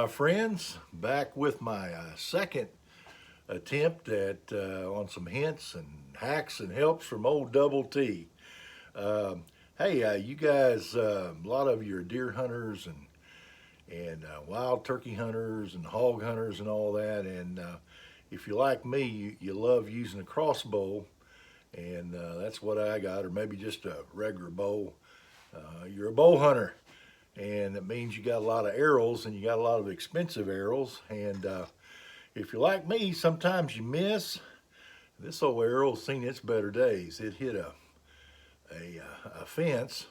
my friends, back with my second attempt at on some hints and hacks and helps from old Double T. Hey, you guys, a lot of you are deer hunters and wild turkey hunters and hog hunters and all that. And if you're like me, you love using a crossbow, and that's what I got, or maybe just a regular bow. You're a bow hunter, and it means you got a lot of arrows, and you got a lot of expensive arrows. And if you're like me, sometimes you miss. This old arrow's seen its better days. It hit a fence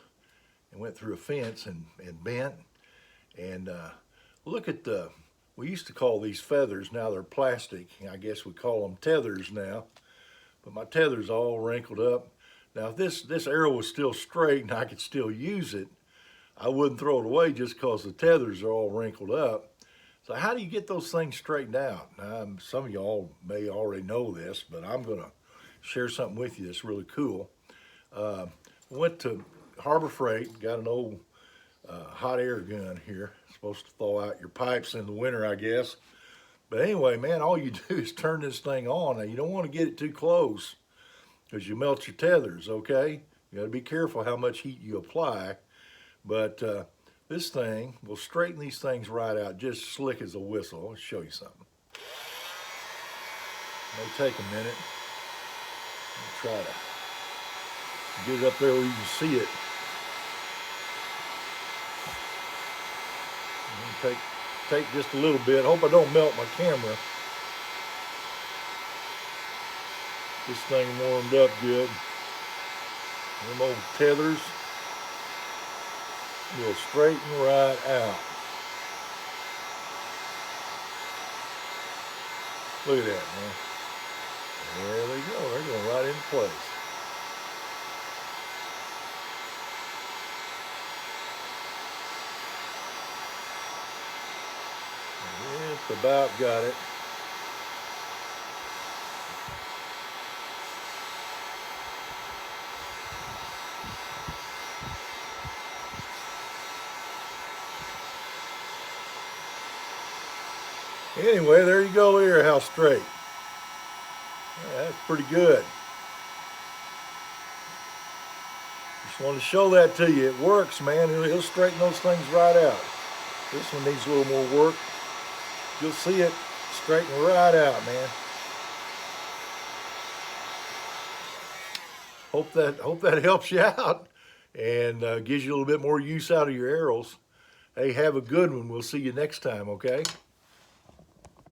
and went through a fence and bent. And look at we used to call these feathers, now they're plastic. I guess we call them tethers now. But my tether's all wrinkled up. Now if this arrow was still straight and I could still use it, I wouldn't throw it away just because the tethers are all wrinkled up. So how do you get those things straightened out? Some of y'all may already know this, but I'm going to share something with you that's really cool. Went to Harbor Freight, got an old hot air gun here. Supposed to thaw out your pipes in the winter, I guess. But anyway, man, all you do is turn this thing on. Now, you don't want to get it too close because you melt your tethers, okay? You got to be careful how much heat you apply. But this thing will straighten these things right out, just slick as a whistle. I'll show you something. It may take a minute. I'll try to get it up there where you can see it. Take just a little bit. Hope I don't melt my camera. This thing warmed up good. Them old tethers will straighten right out. Look at that, man. There they go. They're going right into place. Just about got it. Anyway, there you go there, how straight. Yeah, that's pretty good. Just wanted to show that to you. It works, man. It'll straighten those things right out. This one needs a little more work. You'll see it straighten right out, man. Hope that helps you out and gives you a little bit more use out of your arrows. Hey, have a good one. We'll see you next time, okay?